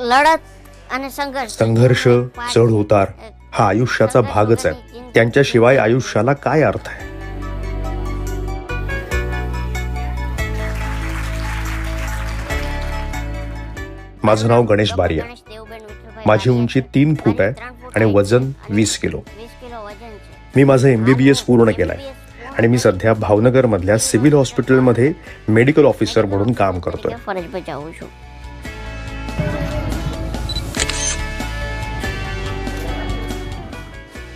लढत आणि संघर्ष चढ उतार हा आयुष्याचा भागच आहे. त्यांच्याशिवाय आयुष्याला काय अर्थ आहे? माझं नाव गणेश बारिया. माझी उंची 3 फूट आहे आणि वजन 20 किलो. मी माझं MBBS पूर्ण केलंय आणि मी सध्या भावनगर मधल्या सिव्हिल हॉस्पिटलमध्ये मेडिकल ऑफिसर म्हणून काम करतोय.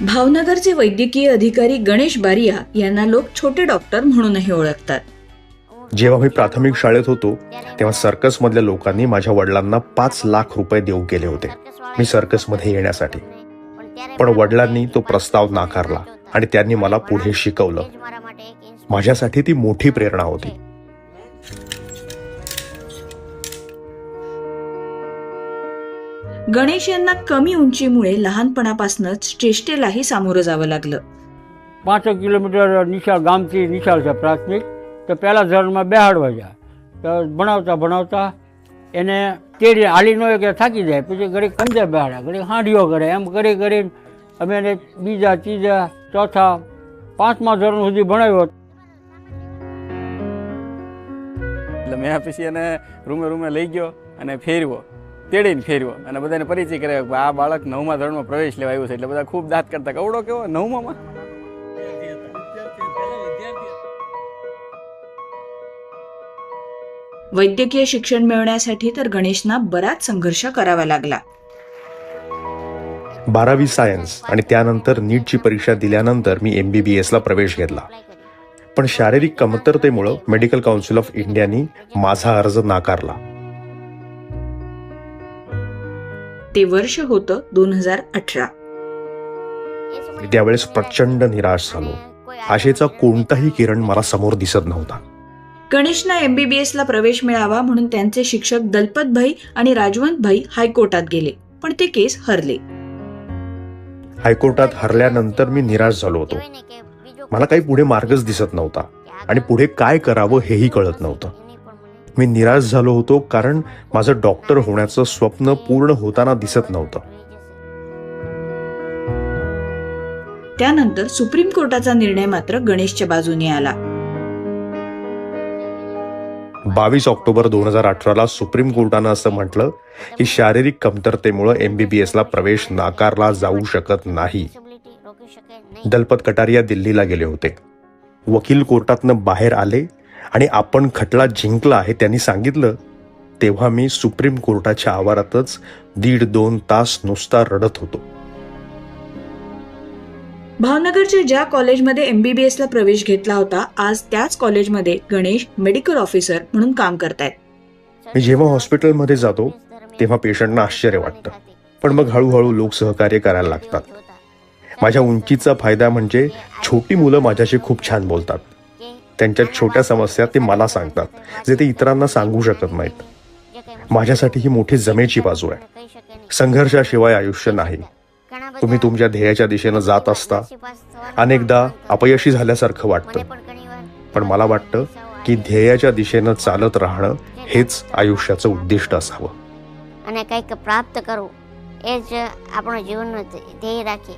भावनगरचे वैद्यकीय अधिकारी गणेश बारिया यांना लोक छोटे डॉक्टर म्हणूनही ओळखतात. जेव्हा मी प्राथमिक शाळेत होतो तेव्हा सर्कस मधल्या लोकांनी माझ्या वडिलांना 5 लाख रुपये देऊ केले होते मी सर्कस मध्ये येण्यासाठी. पण वडिलांनी तो प्रस्ताव नाकारला आणि त्यांनी मला पुढे शिकवलं. माझ्यासाठी ती मोठी प्रेरणा होती. गणेश यांना कमी उंचीमुळे लहानपणापासूनच चेष्टेलाही सामोरं जावं लागलं. 5 કિલોમીટર નિશાળ ગામથી નિશાળ છે પ્રાથમિક. તો પહેલાં ધોરણમાં બેહાડવા જાય તો ભણાવતા એને તેડી હાલી ન હોય કે થાકી જાય, પછી ઘડીક કંજે બેહાડે, ઘડીક હાંડીઓ કરે, એમ કરી અમે એને બીજા ત્રીજા ચોથા 5મા ધોરણ સુધી ભણાવ્યો. એટલે મેં પછી એને રૂમે લઈ ગયો અને ફેરવ્યો, તેડીને ફેરવ્યો અને બધાને પરિચય કરાવ્યો કે આ બાળક 9મા ધોરણમાં પ્રવેશ લેવા આવ્યું છે. એટલે બધા ખૂબ દાંત કરતા, કવડો કેવો 9માં. वैद्यकीय शिक्षण मिळवण्यासाठी तर गणेशना बराच संघर्ष करावा लागला. 12वी सायन्स आणि त्यानंतर नीटची परीक्षा दिल्यानंतर मी MBBS ला प्रवेश घेतला. पण शारीरिक कमतरतेमुळे मेडिकल काउन्सिल ऑफ इंडियानी माझा अर्ज नाकारला. ते वर्ष होतं 2018. त्यावेळेस प्रचंड निराश झालो. आशेचा कोणताही किरण मला समोर दिसत नव्हता. गणेशना MBBS ला प्रवेश मिळावा म्हणून त्यांचे शिक्षक दलपत भाई आणि राजवंत भाई हायकोर्टात गेले, पण ते केस हरले. हायकोर्टात हरल्यानंतर मी निराश झालो होतो. मला काही पुढे मार्गच दिसत नव्हता आणि पुढे काय करावं हेही कळत नव्हतं. मी निराश झालो होतो कारण माझं डॉक्टर होण्याचं स्वप्न पूर्ण होताना दिसत नव्हतं. त्यानंतर सुप्रीम कोर्टाचा निर्णय मात्र गणेशच्या बाजूने आला. 22 ऑक्टोबर 2018 सुप्रीम कोर्टानं असं म्हटलं की शारीरिक कमतरतेमुळे MBBS ला प्रवेश नाकारला जाऊ शकत नाही. दलपत कटारिया दिल्लीला गेले होते. वकील कोर्टातनं बाहेर आले आणि आपण खटला जिंकला आहे त्यांनी सांगितलं. तेव्हा मी सुप्रीम कोर्टाच्या आवारातच 1.5-2 तास नुसता रडत होतो. भावनगरच्या ज्या कॉलेजमध्ये MBBS ला प्रवेश घेतला होता, आज त्याच कॉलेजमध्ये गणेश मेडिकल ऑफिसर म्हणून काम करतायत. मी जेव्हा हॉस्पिटलमध्ये जातो तेव्हा पेशंटना आश्चर्य वाटतं, पण मग हळूहळू लोक सहकार्य करायला लागतात. माझ्या उंचीचा फायदा म्हणजे छोटी मुलं माझ्याशी खूप छान बोलतात. त्यांच्या छोट्या समस्या ते मला सांगतात, जे ते इतरांना सांगू शकत नाहीत. माझ्यासाठी ही मोठी जमेची बाजू आहे. संघर्षाशिवाय आयुष्य नाही. तुम्ही तुमच्या ध्येयाच्या दिशेनं जात असता. अनेकदा अपयशी झाल्यासारखं वाटतं, पण मला वाटतं की ध्येयाच्या दिशेनं चालत राहणं हेच आयुष्याचं उद्दिष्ट असावं. અને કંઈક પ્રાપ્ત કરવું એ જ આપણું જીવનનું ધ્યેય રાખીએ.